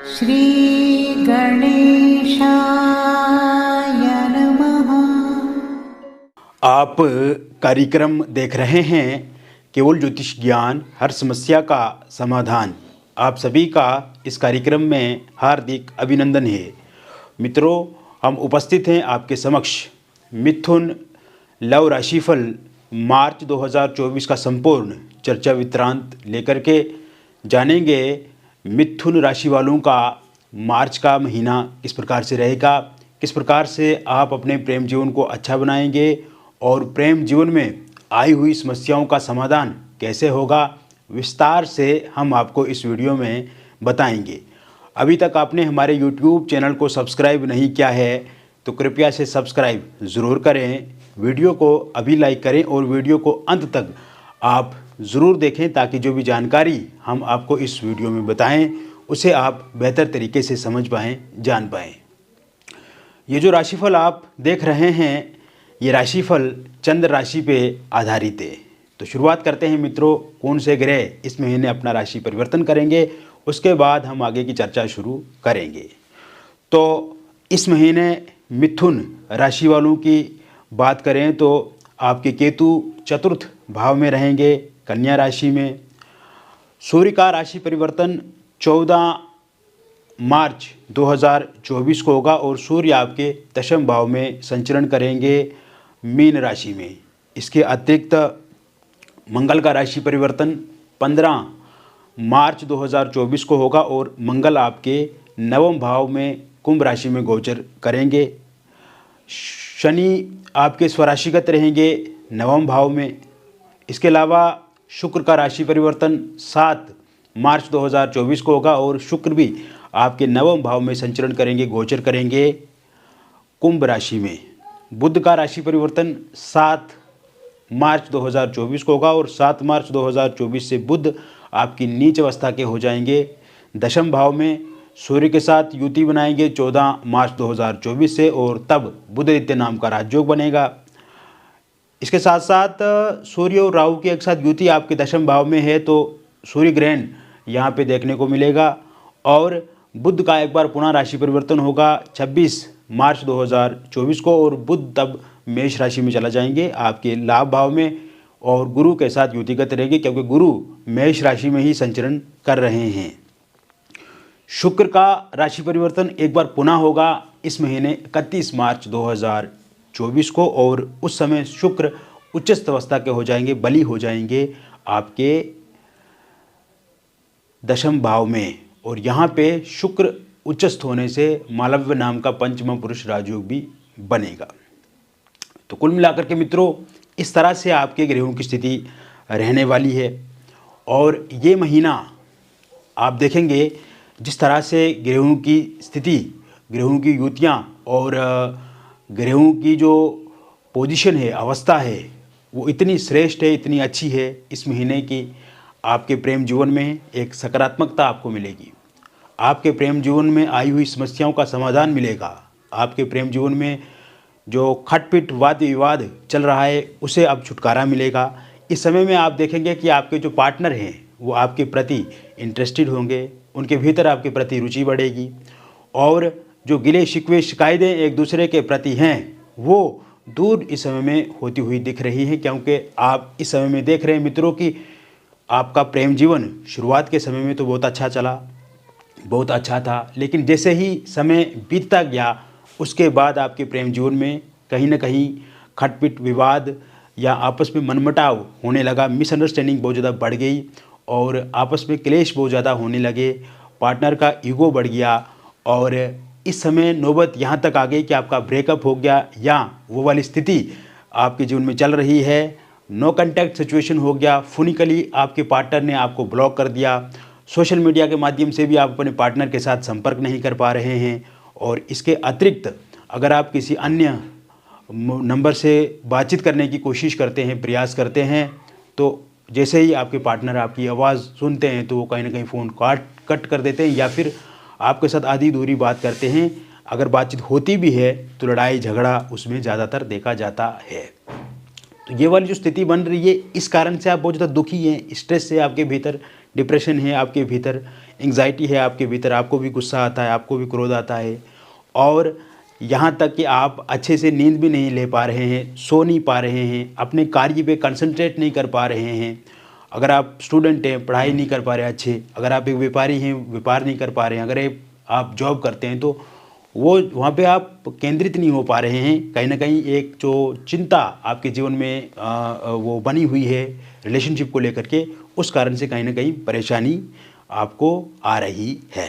श्री गणेशाय नमः। आप कार्यक्रम देख रहे हैं केवल ज्योतिष ज्ञान, हर समस्या का समाधान। आप सभी का इस कार्यक्रम में हार्दिक अभिनंदन है। मित्रों, हम उपस्थित हैं आपके समक्ष मिथुन लव राशिफल मार्च 2024 का संपूर्ण चर्चा विवरांत लेकर के जानेंगे। मिथुन राशि वालों का मार्च का महीना किस प्रकार से रहेगा, किस प्रकार से आप अपने प्रेम जीवन को अच्छा बनाएंगे और प्रेम जीवन में आई हुई समस्याओं का समाधान कैसे होगा, विस्तार से हम आपको इस वीडियो में बताएंगे। अभी तक आपने हमारे YouTube चैनल को सब्सक्राइब नहीं किया है तो कृपया से सब्सक्राइब ज़रूर करें, वीडियो को अभी लाइक करें और वीडियो को अंत तक आप ज़रूर देखें ताकि जो भी जानकारी हम आपको इस वीडियो में बताएं उसे आप बेहतर तरीके से समझ पाएँ, जान पाएँ। ये जो राशिफल आप देख रहे हैं, ये राशिफल चंद्र राशि पे आधारित है। तो शुरुआत करते हैं मित्रों, कौन से ग्रह इस महीने अपना राशि परिवर्तन करेंगे, उसके बाद हम आगे की चर्चा शुरू करेंगे। तो इस महीने मिथुन राशि वालों की बात करें तो आपके केतु चतुर्थ भाव में रहेंगे, कन्या राशि में। सूर्य का राशि परिवर्तन 14 मार्च 2024 को होगा और सूर्य आपके दशम भाव में संचरण करेंगे मीन राशि में। इसके अतिरिक्त मंगल का राशि परिवर्तन 15 मार्च 2024 को होगा और मंगल आपके नवम भाव में कुंभ राशि में गोचर करेंगे। शनि आपके स्वराशिगत रहेंगे नवम भाव में। इसके अलावा शुक्र का राशि परिवर्तन 7 मार्च 2024 को होगा और शुक्र भी आपके नवम भाव में संचरण करेंगे, गोचर करेंगे कुंभ राशि में। बुध का राशि परिवर्तन 7 मार्च 2024 को होगा और 7 मार्च 2024 से बुध आपकी नीच अवस्था के हो जाएंगे दशम भाव में। सूर्य के साथ युति बनाएंगे 14 मार्च 2024 से और तब बुधदित्य नाम का राजयोग बनेगा। इसके साथ साथ सूर्य और राहु की एक साथ युति आपके दशम भाव में है तो सूर्य ग्रहण यहाँ पे देखने को मिलेगा और बुध का एक बार पुनः राशि परिवर्तन होगा 26 मार्च 2024 को और बुध तब मेष राशि में चला जाएंगे आपके लाभ भाव में और गुरु के साथ युतिगत रहेंगे क्योंकि गुरु मेष राशि में ही संचरण कर रहे हैं। शुक्र का राशि परिवर्तन एक बार पुनः होगा इस महीने 31 मार्च 2024 को और उस समय शुक्र उच्चस्थ अवस्था के हो जाएंगे, बली हो जाएंगे आपके दशम भाव में और यहाँ पे शुक्र उच्चस्थ होने से मालव्य नाम का पंचम पुरुष राजयोग भी बनेगा। तो कुल मिलाकर के मित्रों, इस तरह से आपके ग्रहों की स्थिति रहने वाली है और ये महीना आप देखेंगे जिस तरह से ग्रहों की स्थिति, ग्रहों की युतियाँ और ग्रहों की जो पोजीशन है, अवस्था है, वो इतनी श्रेष्ठ है, इतनी अच्छी है इस महीने की। आपके प्रेम जीवन में एक सकारात्मकता आपको मिलेगी, आपके प्रेम जीवन में आई हुई समस्याओं का समाधान मिलेगा, आपके प्रेम जीवन में जो खटपिट वाद विवाद चल रहा है उसे अब छुटकारा मिलेगा। इस समय में आप देखेंगे कि आपके जो पार्टनर हैं वो आपके प्रति इंटरेस्टेड होंगे, उनके भीतर आपके प्रति रुचि बढ़ेगी और जो गिले शिकवे शिकायतें एक दूसरे के प्रति हैं वो दूर इस समय में होती हुई दिख रही हैं क्योंकि आप इस समय में देख रहे हैं मित्रों कि आपका प्रेम जीवन शुरुआत के समय में तो बहुत अच्छा चला, बहुत अच्छा था, लेकिन जैसे ही समय बीतता गया उसके बाद आपके प्रेम जीवन में कहीं ना कहीं खटपिट विवाद या आपस में मनमुटाव होने लगा, मिसअंडरस्टैंडिंग बहुत ज़्यादा बढ़ गई और आपस में क्लेश बहुत ज़्यादा होने लगे, पार्टनर का ईगो बढ़ गया और इस समय नौबत यहाँ तक आ गई कि आपका ब्रेकअप हो गया या वो वाली स्थिति आपके जीवन में चल रही है। नो कांटेक्ट सिचुएशन हो गया, फोनिकली आपके पार्टनर ने आपको ब्लॉक कर दिया, सोशल मीडिया के माध्यम से भी आप अपने पार्टनर के साथ संपर्क नहीं कर पा रहे हैं और इसके अतिरिक्त अगर आप किसी अन्य नंबर से बातचीत करने की कोशिश करते हैं, प्रयास करते हैं तो जैसे ही आपके पार्टनर आपकी आवाज़ सुनते हैं तो वो कहीं ना कहीं फ़ोन कट कर देते हैं या फिर आपके साथ आधी दूरी बात करते हैं। अगर बातचीत होती भी है तो लड़ाई झगड़ा उसमें ज़्यादातर देखा जाता है। तो ये वाली जो स्थिति बन रही है इस कारण से आप बहुत ज़्यादा दुखी हैं, स्ट्रेस है आपके भीतर, डिप्रेशन है आपके भीतर, एंग्जाइटी है आपके भीतर, आपको भी गुस्सा आता है, आपको भी क्रोध आता है, और यहाँ तक कि आप अच्छे से नींद भी नहीं ले पा रहे हैं, सो नहीं पा रहे हैं, अपने कार्य पे कंसंट्रेट नहीं कर पा रहे हैं। अगर आप स्टूडेंट हैं, पढ़ाई नहीं कर पा रहे अच्छे, अगर आप एक व्यापारी हैं, व्यापार नहीं कर पा रहे हैं, अगर आप जॉब करते हैं तो वो वहाँ पे आप केंद्रित नहीं हो पा रहे हैं। कहीं ना कहीं एक जो चिंता आपके जीवन में वो बनी हुई है रिलेशनशिप को लेकर के, उस कारण से कहीं ना कहीं परेशानी आपको आ रही है।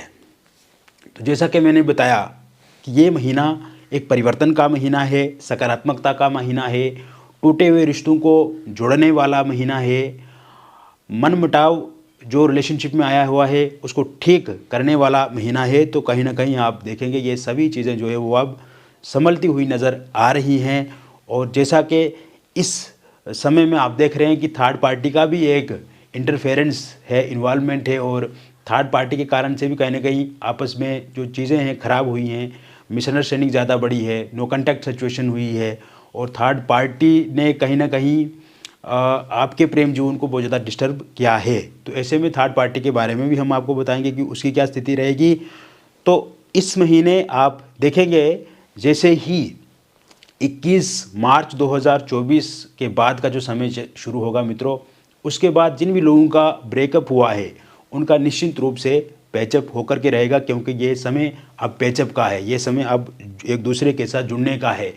तो जैसा कि मैंने बताया कि ये महीना एक परिवर्तन का महीना है, सकारात्मकता का महीना है, टूटे हुए रिश्तों को जोड़ने वाला महीना है, मनमुटाव जो रिलेशनशिप में आया हुआ है उसको ठीक करने वाला महीना है। तो कहीं ना कहीं आप देखेंगे ये सभी चीज़ें जो है वो अब संभलती हुई नज़र आ रही हैं। और जैसा कि इस समय में आप देख रहे हैं कि थर्ड पार्टी का भी एक इंटरफेरेंस है, इन्वॉल्वमेंट है, और थर्ड पार्टी के कारण से भी कहीं ना कहीं आपस में जो चीज़ें हैं ख़राब हुई हैं, मिसअंडरस्टैंडिंग ज़्यादा बड़ी है, नो कॉन्टैक्ट सिचुएशन हुई है, और थर्ड पार्टी ने कहीं ना कहीं आपके प्रेम जीवन को बहुत ज़्यादा डिस्टर्ब किया है। तो ऐसे में थर्ड पार्टी के बारे में भी हम आपको बताएंगे कि उसकी क्या स्थिति रहेगी। तो इस महीने आप देखेंगे जैसे ही 21 मार्च 2024 के बाद का जो समय शुरू होगा मित्रों, उसके बाद जिन भी लोगों का ब्रेकअप हुआ है उनका निश्चित रूप से पैचअप होकर के रहेगा, क्योंकि ये समय अब पैचअप का है, ये समय अब एक दूसरे के साथ जुड़ने का है,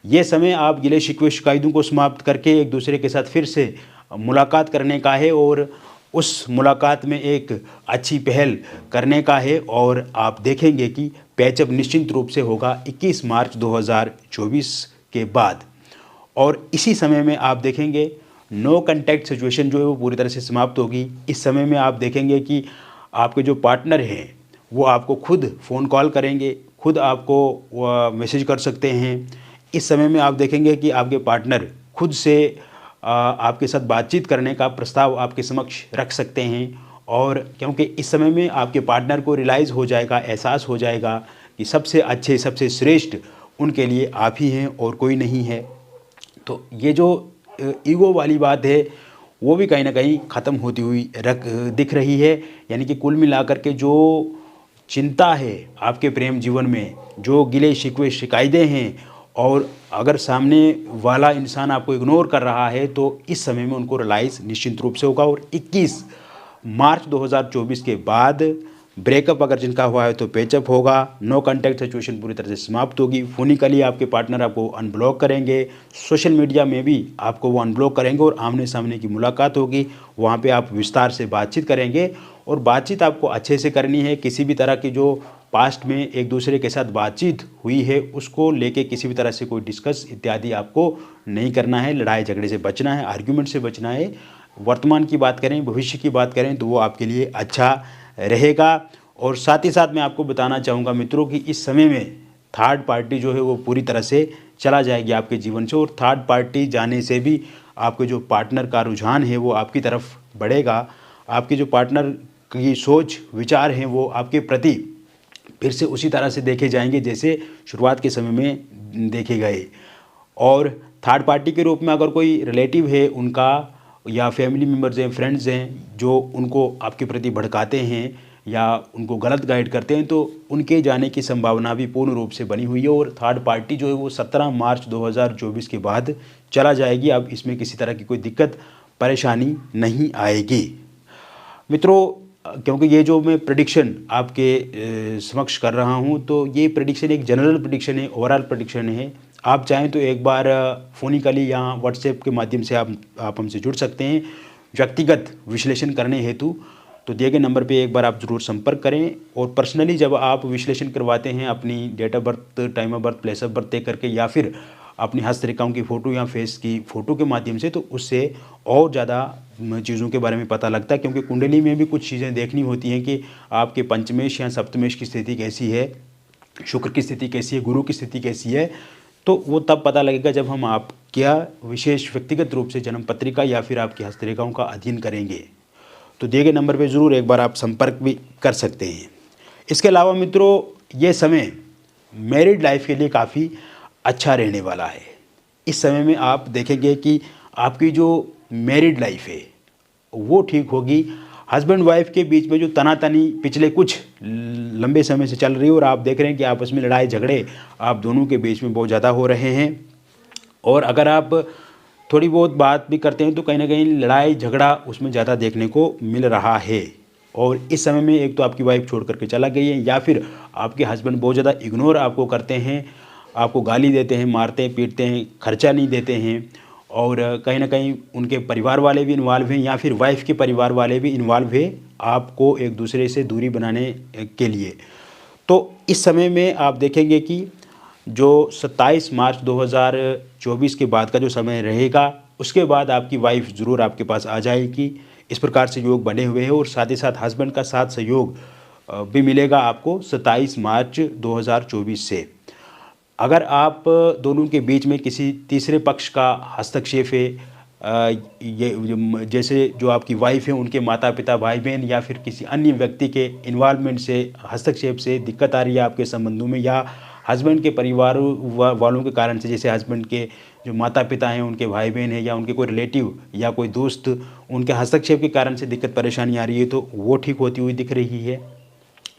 ये समय आप गिले शिकवे शिकायतों को समाप्त करके एक दूसरे के साथ फिर से मुलाकात करने का है, और उस मुलाकात में एक अच्छी पहल करने का है। और आप देखेंगे कि पैचअप निश्चित रूप से होगा 21 मार्च 2024 के बाद। और इसी समय में आप देखेंगे नो कॉन्टैक्ट सिचुएशन जो है वो पूरी तरह से समाप्त होगी। इस समय में आप देखेंगे कि आपके जो पार्टनर हैं वो आपको खुद फ़ोन कॉल करेंगे, खुद आपको मैसेज कर सकते हैं। इस समय में आप देखेंगे कि आपके पार्टनर खुद से आपके साथ बातचीत करने का प्रस्ताव आपके समक्ष रख सकते हैं, और क्योंकि इस समय में आपके पार्टनर को रियलाइज़ हो जाएगा, एहसास हो जाएगा कि सबसे अच्छे, सबसे श्रेष्ठ उनके लिए आप ही हैं और कोई नहीं है। तो ये जो ईगो वाली बात है वो भी कहीं ना कहीं ख़त्म होती हुई दिख रही है। यानी कि कुल मिलाकर के जो चिंता है आपके प्रेम जीवन में, जो गिले शिकवे शिकायतें हैं, और अगर सामने वाला इंसान आपको इग्नोर कर रहा है तो इस समय में उनको रियलाइज़ निश्चित रूप से होगा। और 21 मार्च 2024 के बाद ब्रेकअप अगर जिनका हुआ है तो पैचअप होगा, नो कॉन्टैक्ट सिचुएशन पूरी तरह से समाप्त होगी। फोनिकली आपके पार्टनर आपको अनब्लॉक करेंगे, सोशल मीडिया में भी आपको वो अनब्लॉक करेंगे, और आमने सामने की मुलाकात होगी, वहाँ पे आप विस्तार से बातचीत करेंगे। और बातचीत आपको अच्छे से करनी है, किसी भी तरह की जो पास्ट में एक दूसरे के साथ बातचीत हुई है उसको लेके किसी भी तरह से कोई डिस्कस इत्यादि आपको नहीं करना है, लड़ाई झगड़े से बचना है, आर्ग्यूमेंट से बचना है। वर्तमान की बात करें, भविष्य की बात करें तो वो आपके लिए अच्छा रहेगा। और साथ ही साथ मैं आपको बताना चाहूँगा मित्रों कि इस समय में थर्ड पार्टी जो है वो पूरी तरह से चला जाएगी आपके जीवन से, और थर्ड पार्टी जाने से भी आपके जो पार्टनर का रुझान है वो आपकी तरफ बढ़ेगा। आपके जो पार्टनर की सोच विचार हैं वो आपके प्रति फिर से उसी तरह से देखे जाएंगे जैसे शुरुआत के समय में देखे गए। और थर्ड पार्टी के रूप में अगर कोई रिलेटिव है उनका, या फैमिली मेम्बर्स हैं, फ्रेंड्स हैं जो उनको आपके प्रति भड़काते हैं या उनको गलत गाइड करते हैं, तो उनके जाने की संभावना भी पूर्ण रूप से बनी हुई है। और थर्ड पार्टी जो है वो 17 मार्च 2024 के बाद चला जाएगी। अब इसमें किसी तरह की कोई दिक्कत परेशानी नहीं आएगी मित्रों। क्योंकि ये जो मैं प्रेडिक्शन आपके समक्ष कर रहा हूँ तो ये प्रेडिक्शन एक जनरल प्रेडिक्शन है, ओवरऑल प्रेडिक्शन है। आप चाहें तो एक बार फोनिकली या व्हाट्सएप के माध्यम से आप हमसे जुड़ सकते हैं व्यक्तिगत विश्लेषण करने हेतु। तो दिए गए नंबर पे एक बार आप ज़रूर संपर्क करें। और पर्सनली जब आप विश्लेषण करवाते हैं अपनी date of birth, time of birth, place of birth तय करके, या फिर अपनी हस्तरेखाओं की फ़ोटो या फेस की फ़ोटो के माध्यम से, तो उससे और ज़्यादा चीज़ों के बारे में पता लगता है। क्योंकि कुंडली में भी कुछ चीज़ें देखनी होती हैं कि आपके पंचमेश या सप्तमेश की स्थिति कैसी है, शुक्र की स्थिति कैसी है, गुरु की स्थिति कैसी है। तो वो तब पता लगेगा जब हम आपका विशेष व्यक्तिगत रूप से जन्म पत्रिका या फिर आपकी हस्तरेखाओं का अध्ययन करेंगे। तो दिए गए नंबर पे ज़रूर एक बार आप संपर्क भी कर सकते हैं। इसके अलावा मित्रों ये समय मैरिड लाइफ के लिए काफ़ी अच्छा रहने वाला है। इस समय में आप देखेंगे कि आपकी जो मैरिड लाइफ है वो ठीक होगी। हस्बैंड वाइफ के बीच में जो तनातनी पिछले कुछ लंबे समय से चल रही है और आप देख रहे हैं कि आपस में लड़ाई झगड़े आप दोनों के बीच में बहुत ज़्यादा हो रहे हैं। और अगर आप थोड़ी बहुत बात भी करते हैं तो कहीं ना कहीं लड़ाई झगड़ा उसमें ज़्यादा देखने को मिल रहा है। और इस समय में एक तो आपकी वाइफ छोड़ करके चला गई है, या फिर आपके हस्बैंड बहुत ज़्यादा इग्नोर आपको करते हैं, आपको गाली देते हैं, मारते हैं, पीटते हैं, खर्चा नहीं देते हैं। और कहीं ना कहीं उनके परिवार वाले भी इन्वॉल्व हैं, या फिर वाइफ के परिवार वाले भी इन्वॉल्व हैं आपको एक दूसरे से दूरी बनाने के लिए। तो इस समय में आप देखेंगे कि जो 27 मार्च 2024 के बाद का जो समय रहेगा, उसके बाद आपकी वाइफ ज़रूर आपके पास आ जाएगी। इस प्रकार से योग बने हुए हैं और साथ ही साथ हस्बैंड का साथ सहयोग भी मिलेगा आपको 27 मार्च 2024 से। अगर आप दोनों के बीच में किसी तीसरे पक्ष का हस्तक्षेप है, ये जैसे जो आपकी वाइफ है उनके माता पिता भाई बहन या फिर किसी अन्य व्यक्ति के इन्वॉल्वमेंट से, हस्तक्षेप से दिक्कत आ रही है आपके संबंधों में, या हस्बैंड के परिवार वालों के कारण से, जैसे हस्बैंड के जो माता पिता हैं, उनके भाई बहन हैं, या उनके कोई रिलेटिव या कोई दोस्त, उनके हस्तक्षेप के कारण से दिक्कत परेशानी आ रही है, तो वो ठीक होती हुई दिख रही है।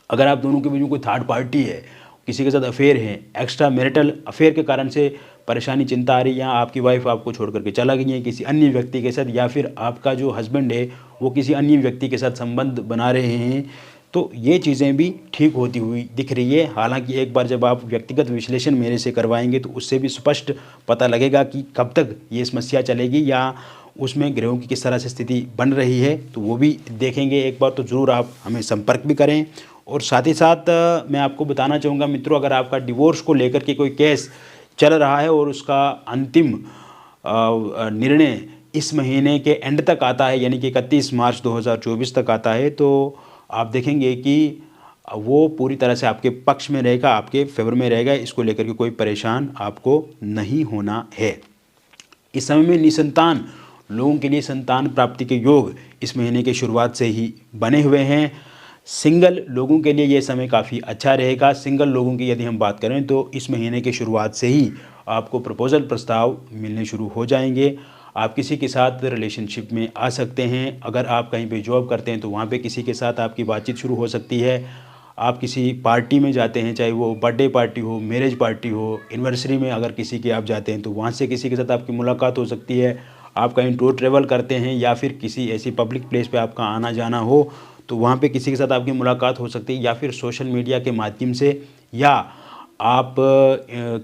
अगर आप दोनों के बीच में कोई थर्ड पार्टी है, किसी के साथ अफेयर है, एक्स्ट्रा मैरिटल अफेयर के कारण से परेशानी चिंता आ रही है, या आपकी वाइफ आपको छोड़ करके चला गई है किसी अन्य व्यक्ति के साथ, या फिर आपका जो हस्बैंड है वो किसी अन्य व्यक्ति के साथ संबंध बना रहे हैं, तो ये चीज़ें भी ठीक होती हुई दिख रही है। हालांकि एक बार जब आप व्यक्तिगत विश्लेषण मेरे से करवाएंगे तो उससे भी स्पष्ट पता लगेगा कि कब तक ये समस्या चलेगी, या उसमें ग्रहों की किस तरह से स्थिति बन रही है, तो वो भी देखेंगे। एक बार तो ज़रूर आप हमें संपर्क भी करें। और साथ ही साथ मैं आपको बताना चाहूँगा मित्रों, अगर आपका डिवोर्स को लेकर के कोई केस चल रहा है और उसका अंतिम निर्णय इस महीने के एंड तक आता है, यानी कि 31 मार्च 2024 तक आता है, तो आप देखेंगे कि वो पूरी तरह से आपके पक्ष में रहेगा, आपके फेवर में रहेगा। इसको लेकर के कोई परेशान आपको नहीं होना है। इस समय में निसंतान लोगों के लिए संतान प्राप्ति के योग इस महीने के शुरुआत से ही बने हुए हैं। सिंगल लोगों के लिए ये समय काफ़ी अच्छा रहेगा। सिंगल लोगों की यदि हम बात करें तो इस महीने के शुरुआत से ही आपको प्रपोजल प्रस्ताव मिलने शुरू हो जाएंगे। आप किसी के साथ रिलेशनशिप में आ सकते हैं। अगर आप कहीं पे जॉब करते हैं तो वहाँ पे किसी के साथ आपकी बातचीत शुरू हो सकती है। आप किसी पार्टी में जाते हैं, चाहे वो बर्थडे पार्टी हो, मैरिज पार्टी हो, एनिवर्सरी में अगर किसी के आप जाते हैं तो वहाँ से किसी के साथ आपकी मुलाकात हो सकती है। आप कहीं टूर ट्रेवल करते हैं या फिर किसी ऐसी पब्लिक प्लेस पे आपका आना जाना हो तो वहाँ पे किसी के साथ आपकी मुलाकात हो सकती है, या फिर सोशल मीडिया के माध्यम से, या आप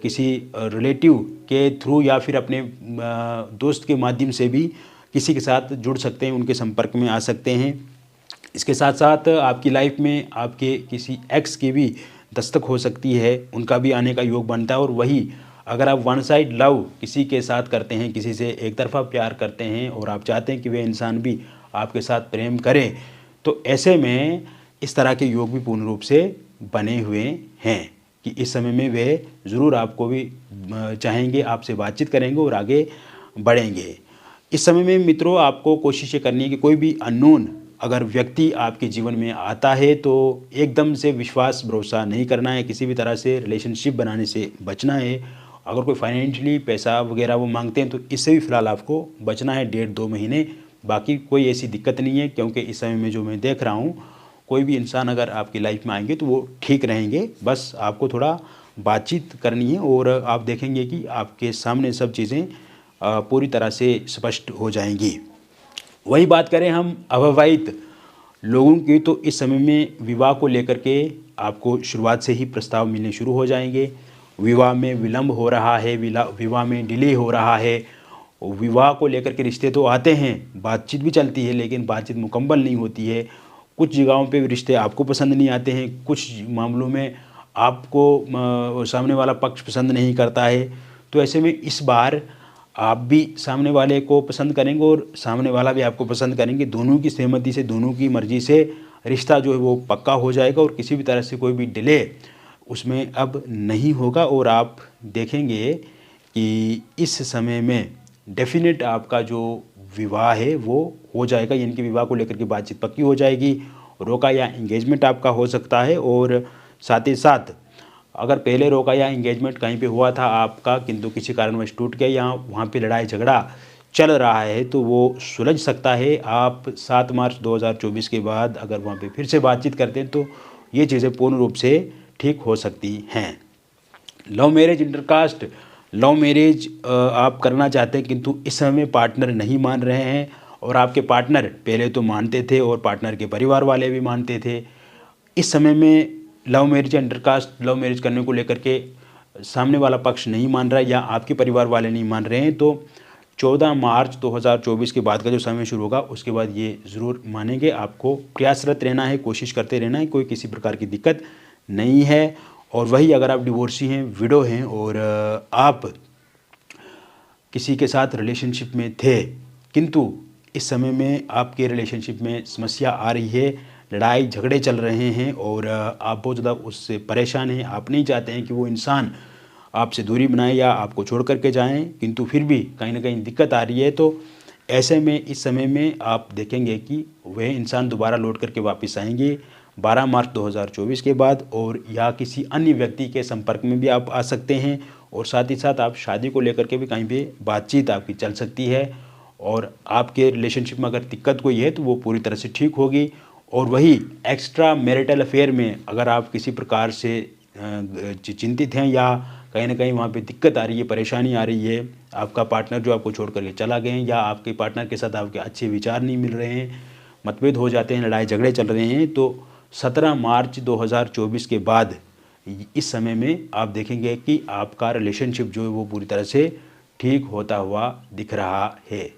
किसी रिलेटिव के थ्रू या फिर अपने दोस्त के माध्यम से भी किसी के साथ जुड़ सकते हैं, उनके संपर्क में आ सकते हैं। इसके साथ साथ आपकी लाइफ में आपके किसी एक्स की भी दस्तक हो सकती है, उनका भी आने का योग बनता है। और वही अगर आप वन साइड लव किसी के साथ करते हैं, किसी से एक तरफा प्यार करते हैं और आप चाहते हैं कि वे इंसान भी आपके साथ प्रेम करें, तो ऐसे में इस तरह के योग भी पूर्ण रूप से बने हुए हैं कि इस समय में वे ज़रूर आपको भी चाहेंगे, आपसे बातचीत करेंगे और आगे बढ़ेंगे। इस समय में मित्रों आपको कोशिश ये करनी है कि कोई भी अननोन अगर व्यक्ति आपके जीवन में आता है तो एकदम से विश्वास भरोसा नहीं करना है, किसी भी तरह से रिलेशनशिप बनाने से बचना है। अगर कोई फाइनेंशियली पैसा वगैरह वो मांगते हैं तो इससे भी फ़िलहाल आपको बचना है 1.5-2 महीने। बाकी कोई ऐसी दिक्कत नहीं है, क्योंकि इस समय में जो मैं देख रहा हूँ कोई भी इंसान अगर आपकी लाइफ में आएंगे तो वो ठीक रहेंगे। बस आपको थोड़ा बातचीत करनी है और आप देखेंगे कि आपके सामने सब चीज़ें पूरी तरह से स्पष्ट हो जाएंगी। वही बात करें हम अविवाहित लोगों की तो इस समय में विवाह को लेकर के आपको शुरुआत से ही प्रस्ताव मिलने शुरू हो जाएंगे। विवाह में विलंब हो रहा है, विवाह में डिले हो रहा है। विवाह को लेकर के रिश्ते तो आते हैं, बातचीत भी चलती है, लेकिन बातचीत मुकम्मल नहीं होती है। कुछ जगहों पे रिश्ते आपको पसंद नहीं आते हैं, कुछ मामलों में आपको सामने वाला पक्ष पसंद नहीं करता है। तो ऐसे में इस बार आप भी सामने वाले को पसंद करेंगे और सामने वाला भी आपको पसंद करेंगे। दोनों की सहमति से, दोनों की मर्ज़ी से रिश्ता जो है वो पक्का हो जाएगा और किसी भी तरह से कोई भी डिले उसमें अब नहीं होगा। और आप देखेंगे कि इस समय में डेफिनेट आपका जो विवाह है वो हो जाएगा, यानी कि विवाह को लेकर के बातचीत पक्की हो जाएगी। रोका या एंगेजमेंट आपका हो सकता है। और साथ ही साथ अगर पहले रोका या एंगेजमेंट कहीं पे हुआ था आपका, किंतु किसी कारणवश टूट गया या वहाँ पे लड़ाई झगड़ा चल रहा है तो वो सुलझ सकता है। आप 7 मार्च 2024 के बाद अगर वहाँ पे फिर से बातचीत करते हैं तो ये चीज़ें पूर्ण रूप से ठीक हो सकती हैं। Love marriage, intercaste love marriage आप करना चाहते हैं किंतु इस समय में पार्टनर नहीं मान रहे हैं, और आपके पार्टनर पहले तो मानते थे और पार्टनर के परिवार वाले भी मानते थे। इस समय में लव मैरिज या इंटरकास्ट लव मैरिज करने को लेकर के सामने वाला पक्ष नहीं मान रहा है या आपके परिवार वाले नहीं मान रहे हैं, तो 14 मार्च 2024 के बाद का जो समय शुरू होगा उसके बाद ये ज़रूर मानेंगे। आपको प्रयासरत रहना है, कोशिश करते रहना है, कोई किसी प्रकार की दिक्कत नहीं है। और वही अगर आप डिवोर्सी हैं, विडो हैं और आप किसी के साथ रिलेशनशिप में थे किंतु इस समय में आपके रिलेशनशिप में समस्या आ रही है, लड़ाई झगड़े चल रहे हैं और आप बहुत ज़्यादा उससे परेशान हैं, आप नहीं चाहते हैं कि वो इंसान आपसे दूरी बनाए या आपको छोड़ करके जाएं, किंतु फिर भी कहीं ना कहीं दिक्कत आ रही है, तो ऐसे में इस समय में आप देखेंगे कि वह इंसान दोबारा लौट करके वापस आएंगे 12 मार्च 2024 के बाद, और या किसी अन्य व्यक्ति के संपर्क में भी आप आ सकते हैं। और साथ ही साथ आप शादी को लेकर के भी कहीं भी बातचीत आपकी चल सकती है, और आपके रिलेशनशिप में अगर दिक्कत कोई है तो वो पूरी तरह से ठीक होगी। और वही एक्स्ट्रा मैरिटल अफेयर में अगर आप किसी प्रकार से चिंतित हैं या कहीं ना कहीं वहाँ पे दिक्कत आ रही है, परेशानी आ रही है, आपका पार्टनर जो आपको छोड़ करके चला गए हैं या आपके पार्टनर के साथ आपके अच्छे विचार नहीं मिल रहे हैं, मतभेद हो जाते हैं, लड़ाई झगड़े चल रहे हैं, तो 17 मार्च 2024 के बाद इस समय में आप देखेंगे कि आपका रिलेशनशिप जो है वो पूरी तरह से ठीक होता हुआ दिख रहा है।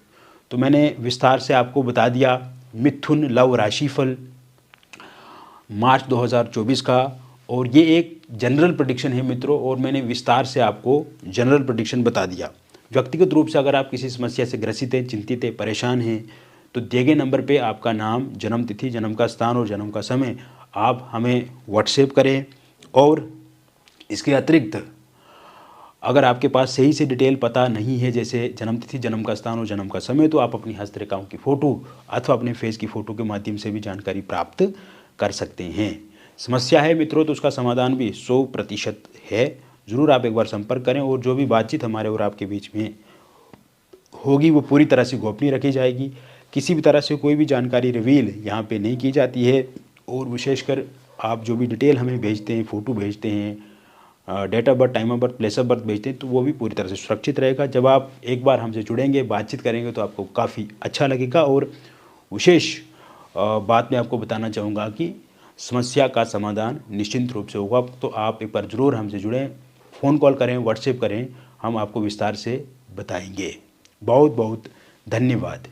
तो मैंने विस्तार से आपको बता दिया मिथुन लव राशिफल मार्च 2024 का, और ये एक जनरल प्रेडिक्शन है मित्रों, और मैंने विस्तार से आपको जनरल प्रेडिक्शन बता दिया। व्यक्तिगत रूप से अगर आप किसी समस्या से ग्रसित हैं, चिंतित हैं, परेशान हैं, तो दिए गए नंबर पे आपका नाम, जन्म तिथि, जन्म का स्थान और जन्म का समय आप हमें व्हाट्सएप करें। और इसके अतिरिक्त अगर आपके पास सही से डिटेल पता नहीं है, जैसे जन्म तिथि, जन्म का स्थान और जन्म का समय, तो आप अपनी हस्तरेखाओं की फ़ोटो अथवा अपने फेस की फ़ोटो के माध्यम से भी जानकारी प्राप्त कर सकते हैं। समस्या है मित्रों तो उसका समाधान भी 100% है। ज़रूर आप एक बार संपर्क करें, और जो भी बातचीत हमारे और आपके बीच में होगी वो पूरी तरह से गोपनीय रखी जाएगी। किसी भी तरह से कोई भी जानकारी रिवील यहाँ पे नहीं की जाती है, और विशेषकर आप जो भी डिटेल हमें भेजते हैं, फ़ोटो भेजते हैं, date of birth, time of birth, place of birth भेजते हैं, तो वो भी पूरी तरह से सुरक्षित रहेगा। जब आप एक बार हमसे जुड़ेंगे, बातचीत करेंगे, तो आपको काफ़ी अच्छा लगेगा। और विशेष बात मैं आपको बताना चाहूँगा कि समस्या का समाधान निश्चिंत रूप से होगा। तो आप एक बार ज़रूर हमसे जुड़ें, फ़ोन कॉल करें, व्हाट्सएप करें, हम आपको विस्तार से बताएंगे। बहुत बहुत धन्यवाद।